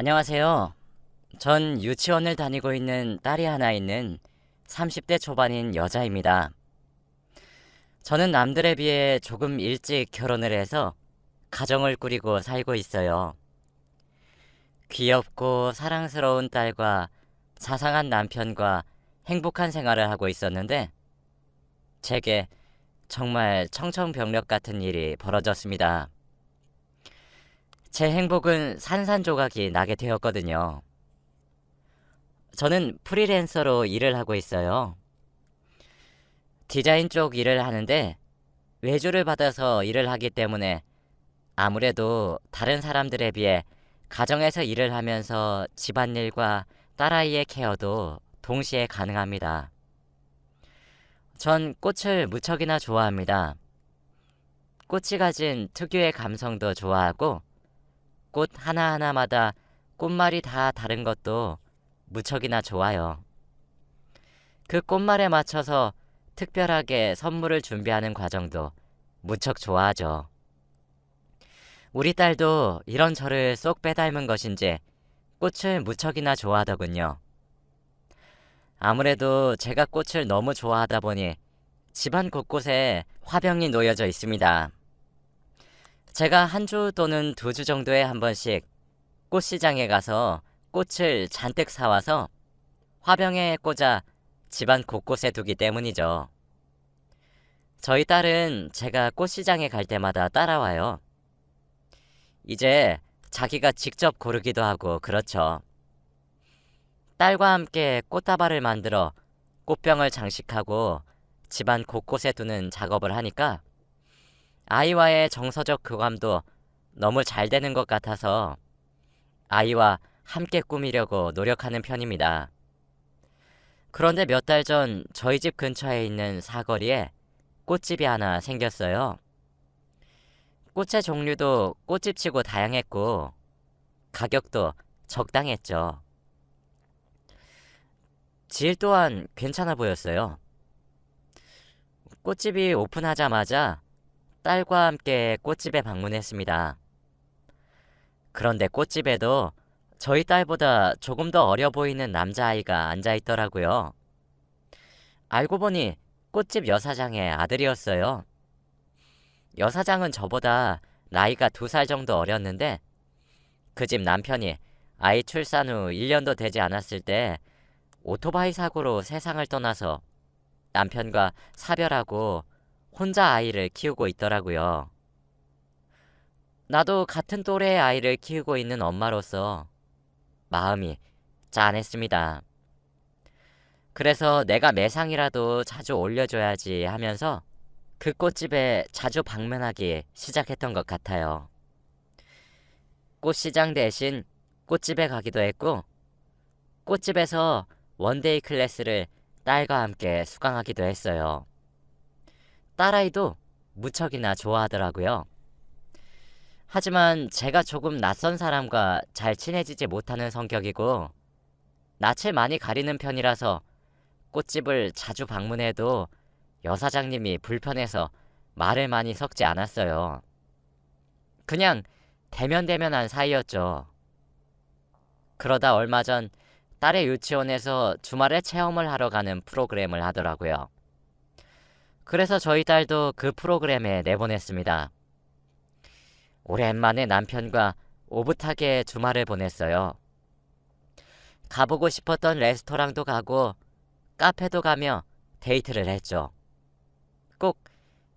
안녕하세요. 전 유치원을 다니고 있는 딸이 하나 있는 30대 초반인 여자입니다. 저는 남들에 비해 조금 일찍 결혼을 해서 가정을 꾸리고 살고 있어요. 귀엽고 사랑스러운 딸과 자상한 남편과 행복한 생활을 하고 있었는데 제게 정말 청천벽력 같은 일이 벌어졌습니다. 제 행복은 산산조각이 나게 되었거든요. 저는 프리랜서로 일을 하고 있어요. 디자인 쪽 일을 하는데 외주를 받아서 일을 하기 때문에 아무래도 다른 사람들에 비해 가정에서 일을 하면서 집안일과 딸아이의 케어도 동시에 가능합니다. 전 꽃을 무척이나 좋아합니다. 꽃이 가진 특유의 감성도 좋아하고 꽃 하나하나마다 꽃말이 다 다른 것도 무척이나 좋아요. 그 꽃말에 맞춰서 특별하게 선물을 준비하는 과정도 무척 좋아하죠. 우리 딸도 이런 저를 쏙 빼닮은 것인지 꽃을 무척이나 좋아하더군요. 아무래도 제가 꽃을 너무 좋아하다 보니 집안 곳곳에 화병이 놓여져 있습니다. 제가 한 주 또는 두 주 정도에 한 번씩 꽃시장에 가서 꽃을 잔뜩 사와서 화병에 꽂아 집안 곳곳에 두기 때문이죠. 저희 딸은 제가 꽃시장에 갈 때마다 따라와요. 이제 자기가 직접 고르기도 하고 그렇죠. 딸과 함께 꽃다발을 만들어 꽃병을 장식하고 집안 곳곳에 두는 작업을 하니까 아이와의 정서적 교감도 너무 잘 되는 것 같아서 아이와 함께 꾸미려고 노력하는 편입니다. 그런데 몇 달 전 저희 집 근처에 있는 사거리에 꽃집이 하나 생겼어요. 꽃의 종류도 꽃집치고 다양했고 가격도 적당했죠. 질 또한 괜찮아 보였어요. 꽃집이 오픈하자마자 딸과 함께 꽃집에 방문했습니다. 그런데 꽃집에도 저희 딸보다 조금 더 어려 보이는 남자아이가 앉아 있더라고요. 알고 보니 꽃집 여사장의 아들이었어요. 여사장은 저보다 나이가 2살 정도 어렸는데 그 집 남편이 아이 출산 후 1년도 되지 않았을 때 오토바이 사고로 세상을 떠나서 남편과 사별하고 혼자 아이를 키우고 있더라고요. 나도 같은 또래의 아이를 키우고 있는 엄마로서 마음이 짠했습니다. 그래서 내가 매상이라도 자주 올려줘야지 하면서 그 꽃집에 자주 방문하기 시작했던 것 같아요. 꽃시장 대신 꽃집에 가기도 했고 꽃집에서 원데이 클래스를 딸과 함께 수강하기도 했어요. 딸아이도 무척이나 좋아하더라고요. 하지만 제가 조금 낯선 사람과 잘 친해지지 못하는 성격이고 낯을 많이 가리는 편이라서 꽃집을 자주 방문해도 여사장님이 불편해서 말을 많이 섞지 않았어요. 그냥 대면대면한 사이였죠. 그러다 얼마 전 딸의 유치원에서 주말에 체험을 하러 가는 프로그램을 하더라고요. 그래서 저희 딸도 그 프로그램에 내보냈습니다. 오랜만에 남편과 오붓하게 주말을 보냈어요. 가보고 싶었던 레스토랑도 가고 카페도 가며 데이트를 했죠. 꼭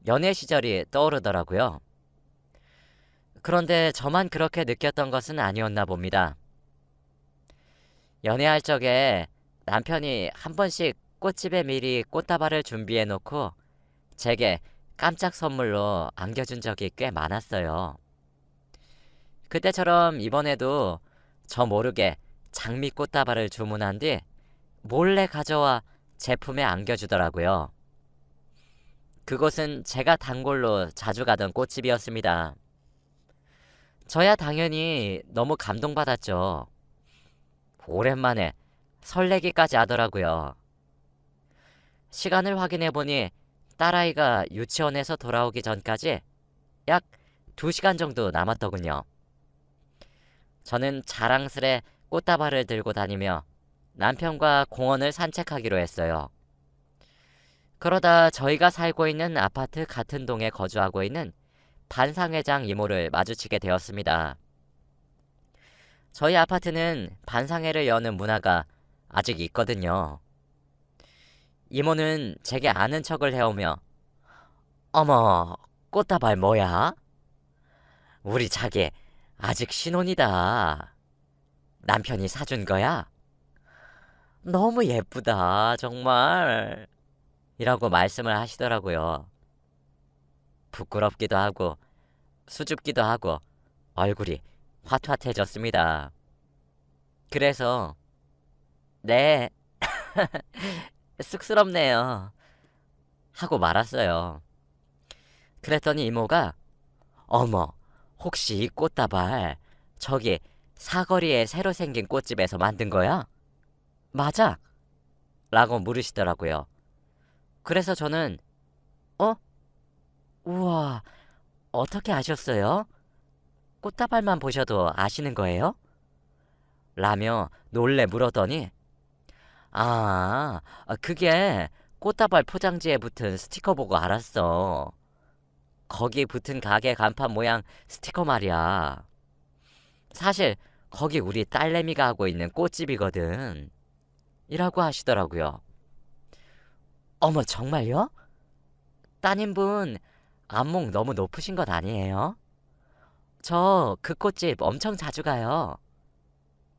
연애 시절이 떠오르더라고요. 그런데 저만 그렇게 느꼈던 것은 아니었나 봅니다. 연애할 적에 남편이 한 번씩 꽃집에 미리 꽃다발을 준비해 놓고 제게 깜짝 선물로 안겨준 적이 꽤 많았어요. 그때처럼 이번에도 저 모르게 장미 꽃다발을 주문한 뒤 몰래 가져와 제품에 안겨주더라고요. 그곳은 제가 단골로 자주 가던 꽃집이었습니다. 저야 당연히 너무 감동받았죠. 오랜만에 설레기까지 하더라고요. 시간을 확인해보니 딸아이가 유치원에서 돌아오기 전까지 약 2시간 정도 남았더군요. 저는 자랑스레 꽃다발을 들고 다니며 남편과 공원을 산책하기로 했어요. 그러다 저희가 살고 있는 아파트 같은 동에 거주하고 있는 반상회장 이모를 마주치게 되었습니다. 저희 아파트는 반상회를 여는 문화가 아직 있거든요. 이모는 제게 아는 척을 해오며 어머, 꽃다발 뭐야? 우리 자기 아직 신혼이다. 남편이 사준 거야? 너무 예쁘다, 정말. 이라고 말씀을 하시더라고요. 부끄럽기도 하고 수줍기도 하고 얼굴이 화투hat해졌습니다. 그래서 네, 쑥스럽네요. 하고 말았어요. 그랬더니 이모가 어머, 혹시 이 꽃다발 저기 사거리에 새로 생긴 꽃집에서 만든 거야? 맞아? 라고 물으시더라고요. 그래서 저는 어? 우와, 어떻게 아셨어요? 꽃다발만 보셔도 아시는 거예요? 라며 놀래 물었더니 그게 꽃다발 포장지에 붙은 스티커 보고 알았어. 거기 붙은 가게 간판 모양 스티커 말이야. 사실 거기 우리 딸내미가 하고 있는 꽃집이거든. 이라고 하시더라고요. 어머, 정말요? 따님분 안목 너무 높으신 것 아니에요? 저 그 꽃집 엄청 자주 가요.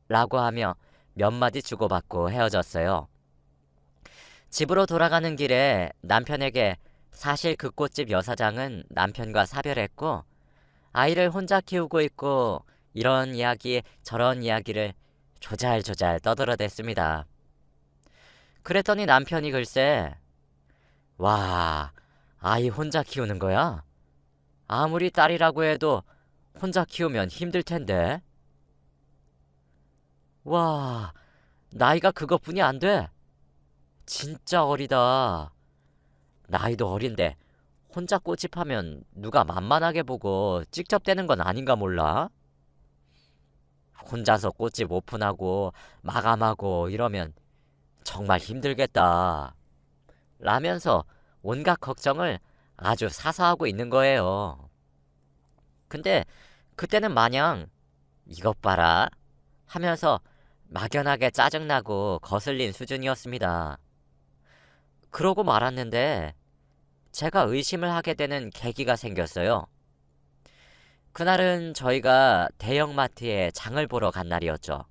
라고 하며 몇 마디 주고받고 헤어졌어요. 집으로 돌아가는 길에 남편에게 사실 그 꽃집 여사장은 남편과 사별했고 아이를 혼자 키우고 있고 이런 이야기 저런 이야기를 조잘조잘 떠들어댔습니다. 그랬더니 남편이 글쎄 와, 아이 혼자 키우는 거야? 아무리 딸이라고 해도 혼자 키우면 힘들 텐데. 와, 나이가 그것뿐이 안 돼. 진짜 어리다. 나이도 어린데 혼자 꽃집하면 누가 만만하게 보고 찍접대는 건 아닌가 몰라? 혼자서 꽃집 오픈하고 마감하고 이러면 정말 힘들겠다. 라면서 온갖 걱정을 아주 사사하고 있는 거예요. 근데 그때는 마냥 이것 봐라 하면서 막연하게 짜증나고 거슬린 수준이었습니다. 그러고 말았는데 제가 의심을 하게 되는 계기가 생겼어요. 그날은 저희가 대형마트에 장을 보러 간 날이었죠.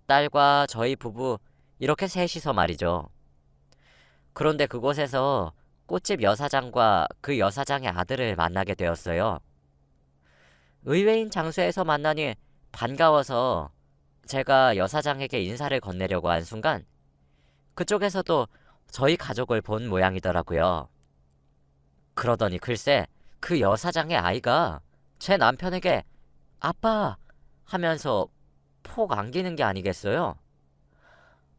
딸과 저희 부부 이렇게 셋이서 말이죠. 그런데 그곳에서 꽃집 여사장과 그 여사장의 아들을 만나게 되었어요. 의외인 장소에서 만나니 반가워서 제가 여사장에게 인사를 건네려고 한 순간 그쪽에서도 저희 가족을 본 모양이더라고요. 그러더니 글쎄 그 여사장의 아이가 제 남편에게 아빠 하면서 폭 안기는 게 아니겠어요?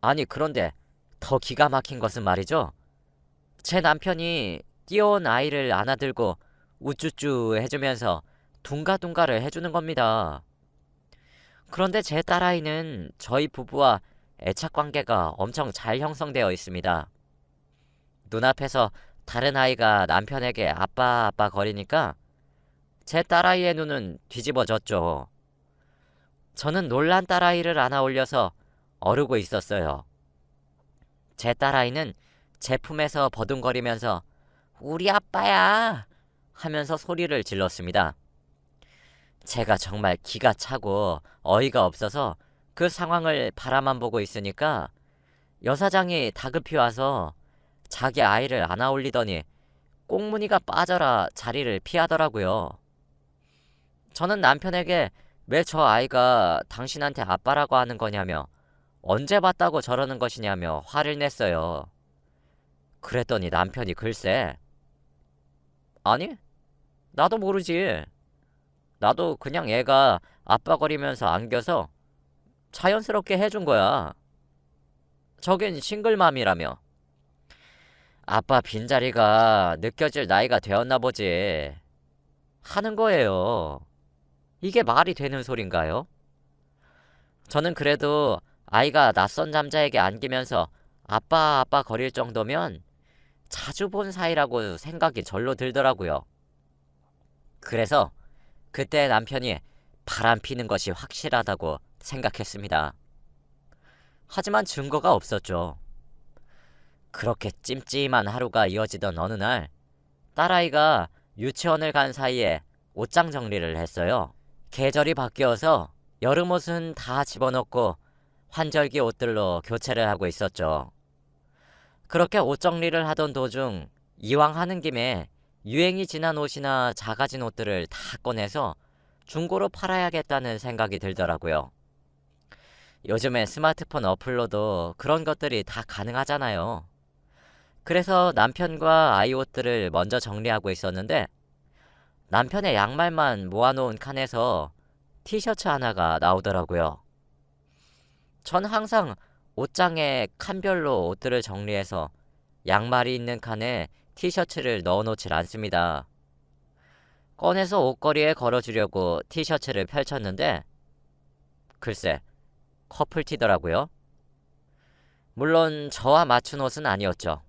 아니 그런데 더 기가 막힌 것은 말이죠. 제 남편이 뛰어온 아이를 안아들고 우쭈쭈 해주면서 둥가둥가를 해주는 겁니다. 그런데 제 딸아이는 저희 부부와 애착 관계가 엄청 잘 형성되어 있습니다. 눈앞에서 다른 아이가 남편에게 아빠 아빠 거리니까 제 딸아이의 눈은 뒤집어졌죠. 저는 놀란 딸아이를 안아 올려서 어르고 있었어요. 제 딸아이는 제 품에서 버둥거리면서 우리 아빠야 하면서 소리를 질렀습니다. 제가 정말 기가 차고 어이가 없어서 그 상황을 바라만 보고 있으니까 여사장이 다급히 와서 자기 아이를 안아 올리더니 꽁무니가 빠져라 자리를 피하더라고요. 저는 남편에게 왜 저 아이가 당신한테 아빠라고 하는 거냐며 언제 봤다고 저러는 것이냐며 화를 냈어요. 그랬더니 남편이 글쎄 아니 나도 모르지. 나도 그냥 얘가 아빠거리면서 안겨서 자연스럽게 해준 거야. 저긴 싱글맘이라며. 아빠 빈자리가 느껴질 나이가 되었나 보지. 하는 거예요. 이게 말이 되는 소린가요? 저는 그래도 아이가 낯선 남자에게 안기면서 아빠 아빠 거릴 정도면 자주 본 사이라고 생각이 절로 들더라고요. 그래서 그때 남편이 바람 피는 것이 확실하다고 생각했습니다. 하지만 증거가 없었죠. 그렇게 찜찜한 하루가 이어지던 어느 날, 딸아이가 유치원을 간 사이에 옷장 정리를 했어요. 계절이 바뀌어서 여름 옷은 다 집어넣고 환절기 옷들로 교체를 하고 있었죠. 그렇게 옷 정리를 하던 도중 이왕 하는 김에 유행이 지난 옷이나 작아진 옷들을 다 꺼내서 중고로 팔아야겠다는 생각이 들더라고요. 요즘에 스마트폰 어플로도 그런 것들이 다 가능하잖아요. 그래서 남편과 아이 옷들을 먼저 정리하고 있었는데 남편의 양말만 모아놓은 칸에서 티셔츠 하나가 나오더라고요. 전 항상 옷장에 칸별로 옷들을 정리해서 양말이 있는 칸에 티셔츠를 넣어놓질 않습니다. 꺼내서 옷걸이에 걸어주려고 티셔츠를 펼쳤는데 글쎄 커플티더라고요. 물론 저와 맞춘 옷은 아니었죠.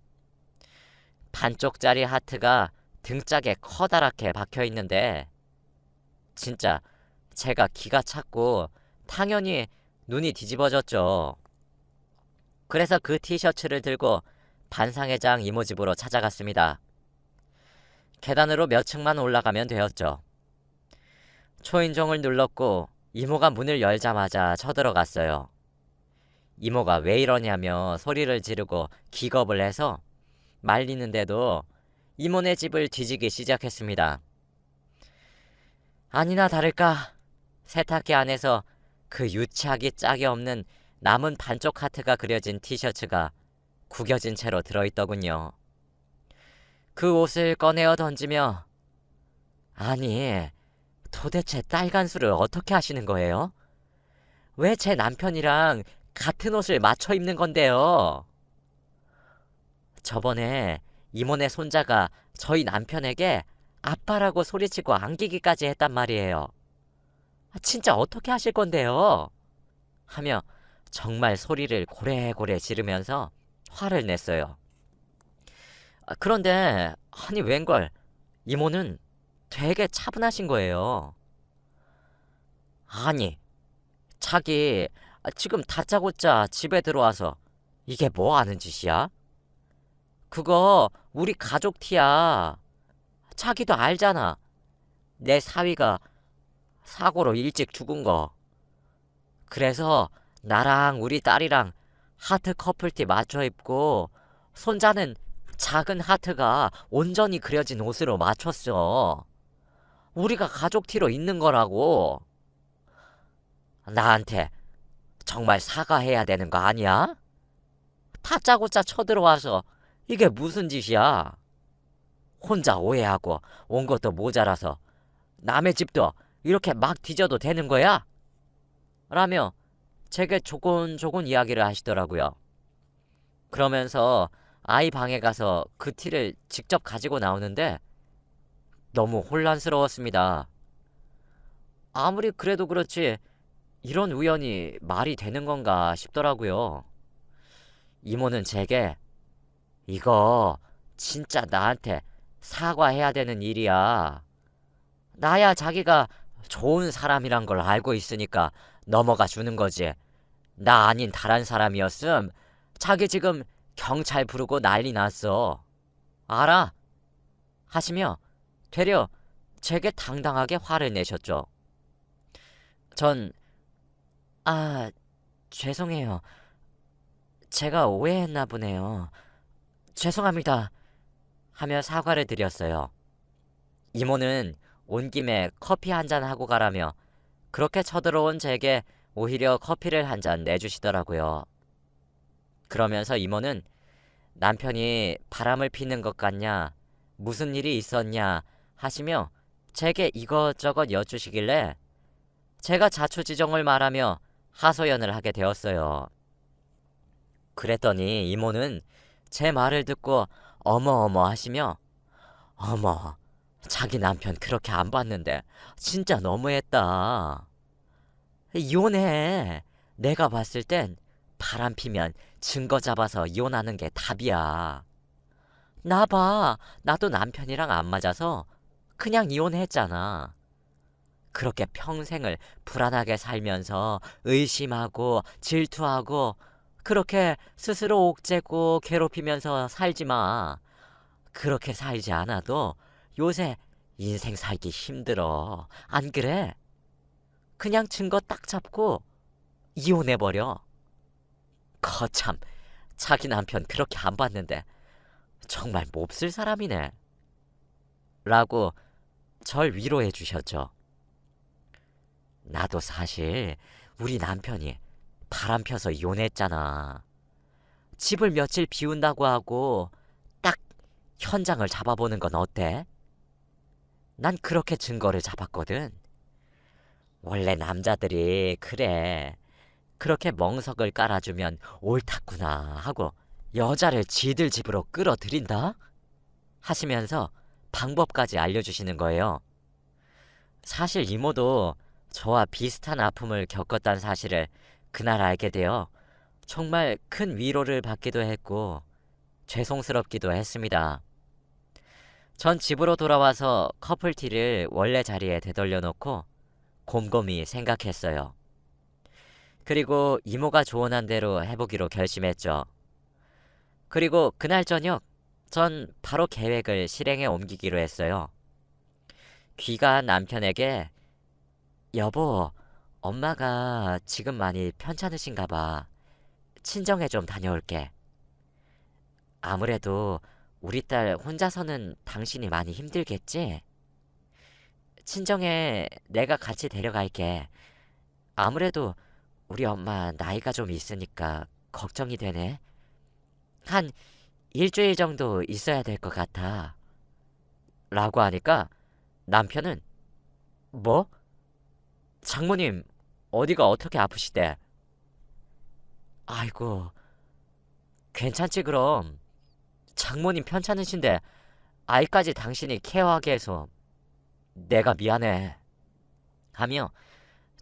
반쪽짜리 하트가 등짝에 커다랗게 박혀 있는데 진짜 제가 기가 찼고 당연히 눈이 뒤집어졌죠. 그래서 그 티셔츠를 들고 반상회장 이모 집으로 찾아갔습니다. 계단으로 몇 층만 올라가면 되었죠. 초인종을 눌렀고 이모가 문을 열자마자 쳐들어갔어요. 이모가 왜 이러냐며 소리를 지르고 기겁을 해서 말리는데도 이모네 집을 뒤지기 시작했습니다. 아니나 다를까 세탁기 안에서 그 유치하기 짝이 없는 남은 반쪽 하트가 그려진 티셔츠가 구겨진 채로 들어있더군요. 그 옷을 꺼내어 던지며 아니 도대체 딸간수를 어떻게 하시는 거예요? 왜 제 남편이랑 같은 옷을 맞춰 입는 건데요? 저번에 이모네 손자가 저희 남편에게 아빠라고 소리치고 안기기까지 했단 말이에요. 진짜 어떻게 하실 건데요? 하며 정말 소리를 고래고래 지르면서 화를 냈어요. 그런데 아니 웬걸 이모는 되게 차분하신 거예요. 아니 자기 지금 다짜고짜 집에 들어와서 이게 뭐 하는 짓이야? 그거 우리 가족 티야. 자기도 알잖아. 내 사위가 사고로 일찍 죽은 거. 그래서 나랑 우리 딸이랑 하트 커플티 맞춰 입고 손자는 작은 하트가 온전히 그려진 옷으로 맞췄어. 우리가 가족 티로 있는 거라고. 나한테 정말 사과해야 되는 거 아니야? 다짜고짜 쳐들어와서 이게 무슨 짓이야? 혼자 오해하고 온 것도 모자라서 남의 집도 이렇게 막 뒤져도 되는 거야? 라며 제게 조곤조곤 이야기를 하시더라고요. 그러면서 아이 방에 가서 그 티를 직접 가지고 나오는데 너무 혼란스러웠습니다. 아무리 그래도 그렇지 이런 우연이 말이 되는 건가 싶더라고요. 이모는 제게 이거 진짜 나한테 사과해야 되는 일이야. 나야 자기가 좋은 사람이란 걸 알고 있으니까 넘어가 주는 거지. 나 아닌 다른 사람이었음 자기 지금 경찰 부르고 난리 났어. 알아? 하시며 되려 제게 당당하게 화를 내셨죠. 전 죄송해요. 제가 오해했나 보네요. 죄송합니다. 하며 사과를 드렸어요. 이모는 온 김에 커피 한 잔 하고 가라며 그렇게 쳐들어온 제게 오히려 커피를 한 잔 내주시더라고요. 그러면서 이모는 남편이 바람을 피는 것 같냐, 무슨 일이 있었냐 하시며 제게 이것저것 여쭈시길래 제가 자초지종을 말하며 하소연을 하게 되었어요. 그랬더니 이모는 제 말을 듣고 어머어머 하시며 어머, 자기 남편 그렇게 안 봤는데 진짜 너무했다. 이혼해. 내가 봤을 땐 바람 피면 증거 잡아서 이혼하는 게 답이야. 나 봐. 나도 남편이랑 안 맞아서 그냥 이혼했잖아. 그렇게 평생을 불안하게 살면서 의심하고 질투하고 그렇게 스스로 옥죄고 괴롭히면서 살지 마. 그렇게 살지 않아도 요새 인생 살기 힘들어. 안 그래? 그냥 증거 딱 잡고 이혼해버려. 거참, 자기 남편 그렇게 안 봤는데 정말 몹쓸 사람이네. 라고 절 위로해 주셨죠. 나도 사실 우리 남편이 바람 펴서 이혼했잖아. 집을 며칠 비운다고 하고 딱 현장을 잡아보는 건 어때? 난 그렇게 증거를 잡았거든. 원래 남자들이 그래. 그렇게 멍석을 깔아주면 옳았구나 하고 여자를 지들 집으로 끌어들인다? 하시면서 방법까지 알려주시는 거예요. 사실 이모도 저와 비슷한 아픔을 겪었다는 사실을 그날 알게 되어 정말 큰 위로를 받기도 했고 죄송스럽기도 했습니다. 전 집으로 돌아와서 커플티를 원래 자리에 되돌려 놓고 곰곰이 생각했어요. 그리고 이모가 조언한 대로 해보기로 결심했죠. 그리고 그날 저녁 전 바로 계획을 실행에 옮기기로 했어요. 귀가한 남편에게 여보, 엄마가 지금 많이 편찮으신가 봐. 친정에 좀 다녀올게. 아무래도 우리 딸 혼자서는 당신이 많이 힘들겠지? 친정에 내가 같이 데려갈게. 아무래도 우리 엄마 나이가 좀 있으니까 걱정이 되네. 한 일주일 정도 있어야 될 것 같아. 라고 하니까 남편은 뭐? 장모님 어디가 어떻게 아프시대? 아이고, 괜찮지 그럼. 장모님 편찮으신데 아이까지 당신이 케어하게 해서 내가 미안해. 하며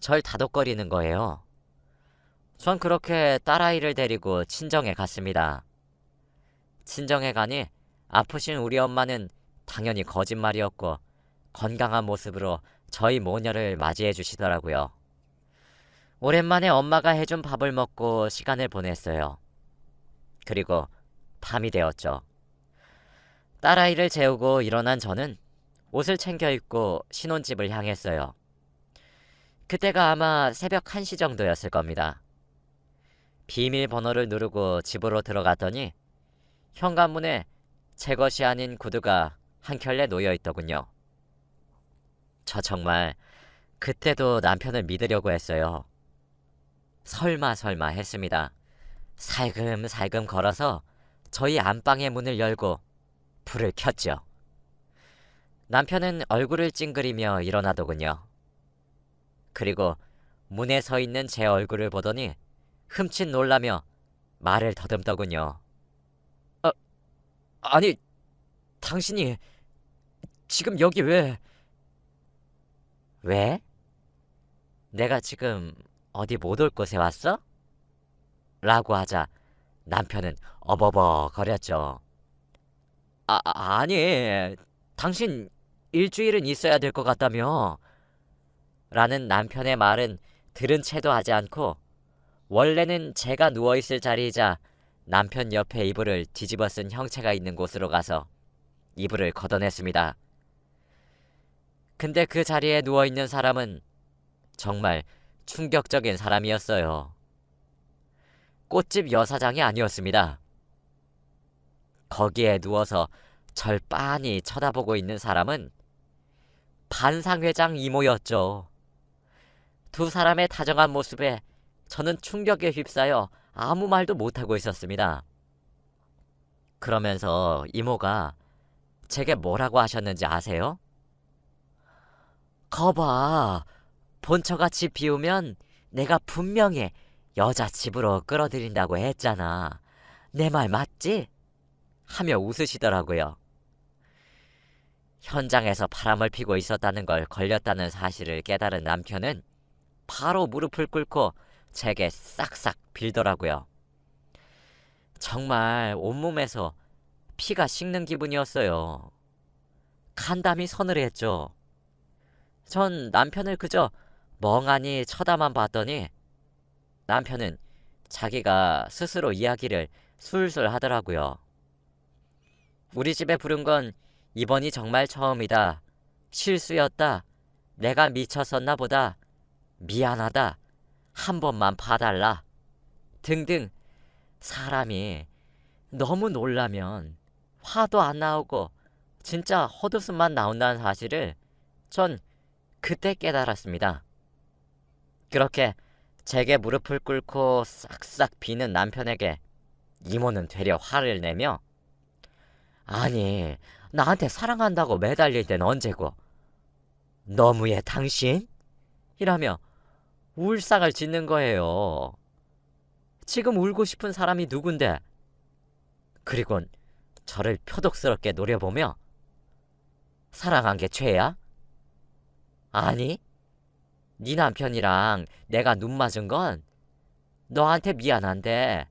절 다독거리는 거예요. 전 그렇게 딸아이를 데리고 친정에 갔습니다. 친정에 가니 아프신 우리 엄마는 당연히 거짓말이었고 건강한 모습으로 저희 모녀를 맞이해 주시더라고요. 오랜만에 엄마가 해준 밥을 먹고 시간을 보냈어요. 그리고 밤이 되었죠. 딸아이를 재우고 일어난 저는 옷을 챙겨 입고 신혼집을 향했어요. 그때가 아마 새벽 1시 정도였을 겁니다. 비밀번호를 누르고 집으로 들어갔더니 현관문에 제 것이 아닌 구두가 한 켤레 놓여 있더군요. 저 정말 그때도 남편을 믿으려고 했어요. 설마 했습니다. 살금살금 걸어서 저희 안방의 문을 열고 불을 켰죠. 남편은 얼굴을 찡그리며 일어나더군요. 그리고 문에 서 있는 제 얼굴을 보더니 흠칫 놀라며 말을 더듬더군요. 아니, 당신이 지금 여기 왜? 왜? 내가 지금 어디 못 올 곳에 왔어? 라고 하자 남편은 어버버 거렸죠. 아니, 당신 일주일은 있어야 될 것 같다며. 라는 남편의 말은 들은 채도 하지 않고 원래는 제가 누워있을 자리이자 남편 옆에 이불을 뒤집어 쓴 형체가 있는 곳으로 가서 이불을 걷어냈습니다. 근데 그 자리에 누워있는 사람은 정말 충격적인 사람이었어요. 꽃집 여사장이 아니었습니다. 거기에 누워서 절 빤히 쳐다보고 있는 사람은 반상회장 이모였죠. 두 사람의 다정한 모습에 저는 충격에 휩싸여 아무 말도 못하고 있었습니다. 그러면서 이모가 제게 뭐라고 하셨는지 아세요? 거봐, 본처가 집 비우면 내가 분명히 여자 집으로 끌어들인다고 했잖아. 내 말 맞지? 하며 웃으시더라고요. 현장에서 바람을 피고 있었다는 걸 걸렸다는 사실을 깨달은 남편은 바로 무릎을 꿇고 제게 싹싹 빌더라고요. 정말 온몸에서 피가 식는 기분이었어요. 간담이 서늘했죠. 전 남편을 그저 멍하니 쳐다만 봤더니 남편은 자기가 스스로 이야기를 술술 하더라고요. 우리 집에 부른 건 이번이 정말 처음이다. 실수였다. 내가 미쳤었나 보다. 미안하다. 한 번만 봐달라. 등등. 사람이 너무 놀라면 화도 안 나오고 진짜 헛웃음만 나온다는 사실을 전 그때 깨달았습니다. 그렇게 제게 무릎을 꿇고 싹싹 비는 남편에게 이모는 되려 화를 내며 아니 나한테 사랑한다고 매달릴 땐 언제고 너무해 당신? 이라며 울상을 짓는 거예요. 지금 울고 싶은 사람이 누군데? 그리곤 저를 표독스럽게 노려보며 사랑한 게 죄야? 아니, 네 남편이랑 내가 눈 맞은 건 너한테 미안한데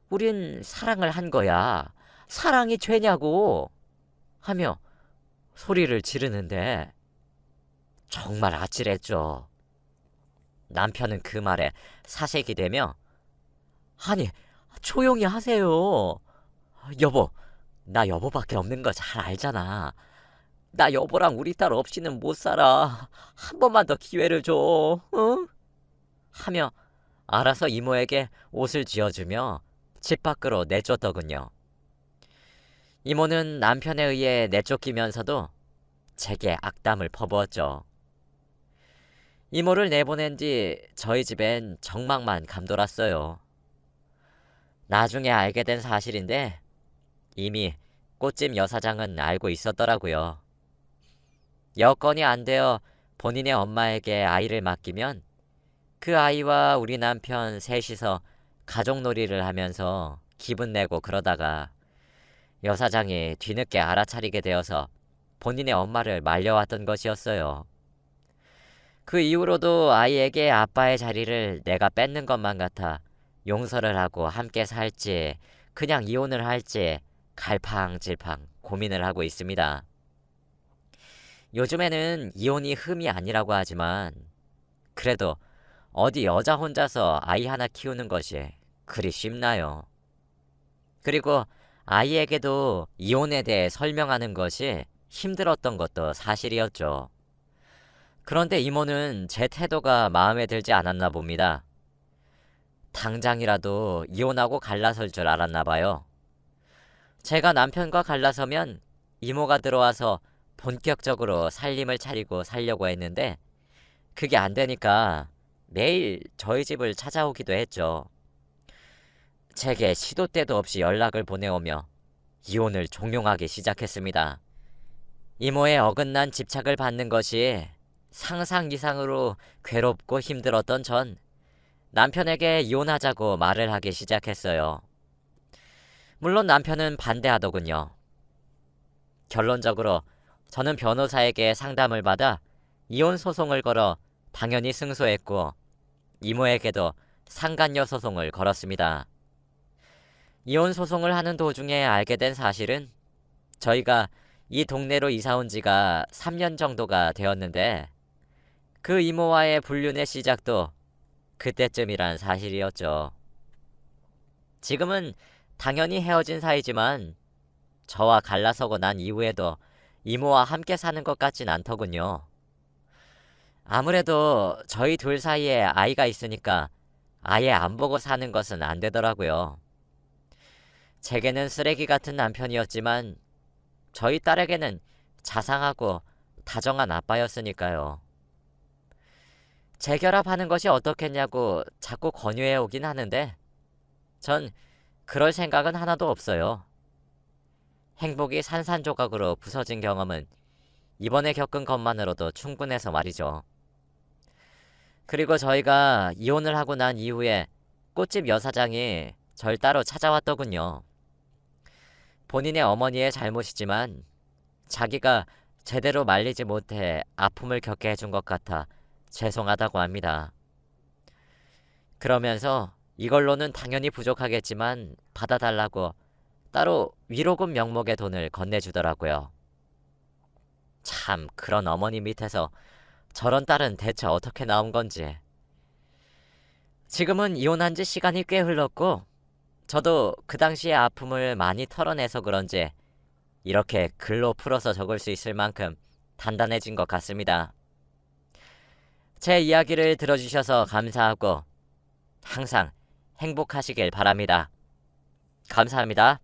우린 사랑을 한 거야. 사랑이 죄냐고 하며 소리를 지르는데 정말 아찔했죠. 남편은 그 말에 사색이 되며 아니 조용히 하세요. 여보, 나 여보밖에 없는 거 잘 알잖아. 나 여보랑 우리 딸 없이는 못 살아. 한 번만 더 기회를 줘. 응? 하며 알아서 이모에게 옷을 지어주며 집 밖으로 내쫓더군요. 이모는 남편에 의해 내쫓기면서도 제게 악담을 퍼부었죠. 이모를 내보낸 뒤 저희 집엔 정막만 감돌았어요. 나중에 알게 된 사실인데 이미 꽃집 여사장은 알고 있었더라고요. 여건이 안 되어 본인의 엄마에게 아이를 맡기면 그 아이와 우리 남편 셋이서 가족놀이를 하면서 기분 내고 그러다가 여사장이 뒤늦게 알아차리게 되어서 본인의 엄마를 말려왔던 것이었어요. 그 이후로도 아이에게 아빠의 자리를 내가 뺏는 것만 같아 용서를 하고 함께 살지 그냥 이혼을 할지 갈팡질팡 고민을 하고 있습니다. 요즘에는 이혼이 흠이 아니라고 하지만 그래도 어디 여자 혼자서 아이 하나 키우는 것이 그리 쉽나요? 그리고 아이에게도 이혼에 대해 설명하는 것이 힘들었던 것도 사실이었죠. 그런데 이모는 제 태도가 마음에 들지 않았나 봅니다. 당장이라도 이혼하고 갈라설 줄 알았나 봐요. 제가 남편과 갈라서면 이모가 들어와서 본격적으로 살림을 차리고 살려고 했는데 그게 안 되니까 매일 저희 집을 찾아오기도 했죠. 제게 시도 때도 없이 연락을 보내오며 이혼을 종용하기 시작했습니다. 이모의 어긋난 집착을 받는 것이 상상 이상으로 괴롭고 힘들었던 전 남편에게 이혼하자고 말을 하기 시작했어요. 물론 남편은 반대하더군요. 결론적으로 저는 변호사에게 상담을 받아 이혼 소송을 걸어 당연히 승소했고 이모에게도 상간녀 소송을 걸었습니다. 이혼 소송을 하는 도중에 알게 된 사실은 저희가 이 동네로 이사 온 지가 3년 정도가 되었는데 그 이모와의 불륜의 시작도 그때쯤이란 사실이었죠. 지금은 당연히 헤어진 사이지만 저와 갈라서고 난 이후에도 이모와 함께 사는 것 같진 않더군요. 아무래도 저희 둘 사이에 아이가 있으니까 아예 안 보고 사는 것은 안 되더라고요. 제게는 쓰레기 같은 남편이었지만 저희 딸에게는 자상하고 다정한 아빠였으니까요. 재결합하는 것이 어떻겠냐고 자꾸 권유해 오긴 하는데 전 그럴 생각은 하나도 없어요. 행복이 산산조각으로 부서진 경험은 이번에 겪은 것만으로도 충분해서 말이죠. 그리고 저희가 이혼을 하고 난 이후에 꽃집 여사장이 절 따로 찾아왔더군요. 본인의 어머니의 잘못이지만 자기가 제대로 말리지 못해 아픔을 겪게 해준 것 같아 죄송하다고 합니다. 그러면서 이걸로는 당연히 부족하겠지만 받아달라고 따로 위로금 명목의 돈을 건네주더라고요. 참, 그런 어머니 밑에서 저런 딸은 대체 어떻게 나온 건지. 지금은 이혼한 지 시간이 꽤 흘렀고, 저도 그 당시의 아픔을 많이 털어내서 그런지 이렇게 글로 풀어서 적을 수 있을 만큼 단단해진 것 같습니다. 제 이야기를 들어주셔서 감사하고 항상 행복하시길 바랍니다. 감사합니다.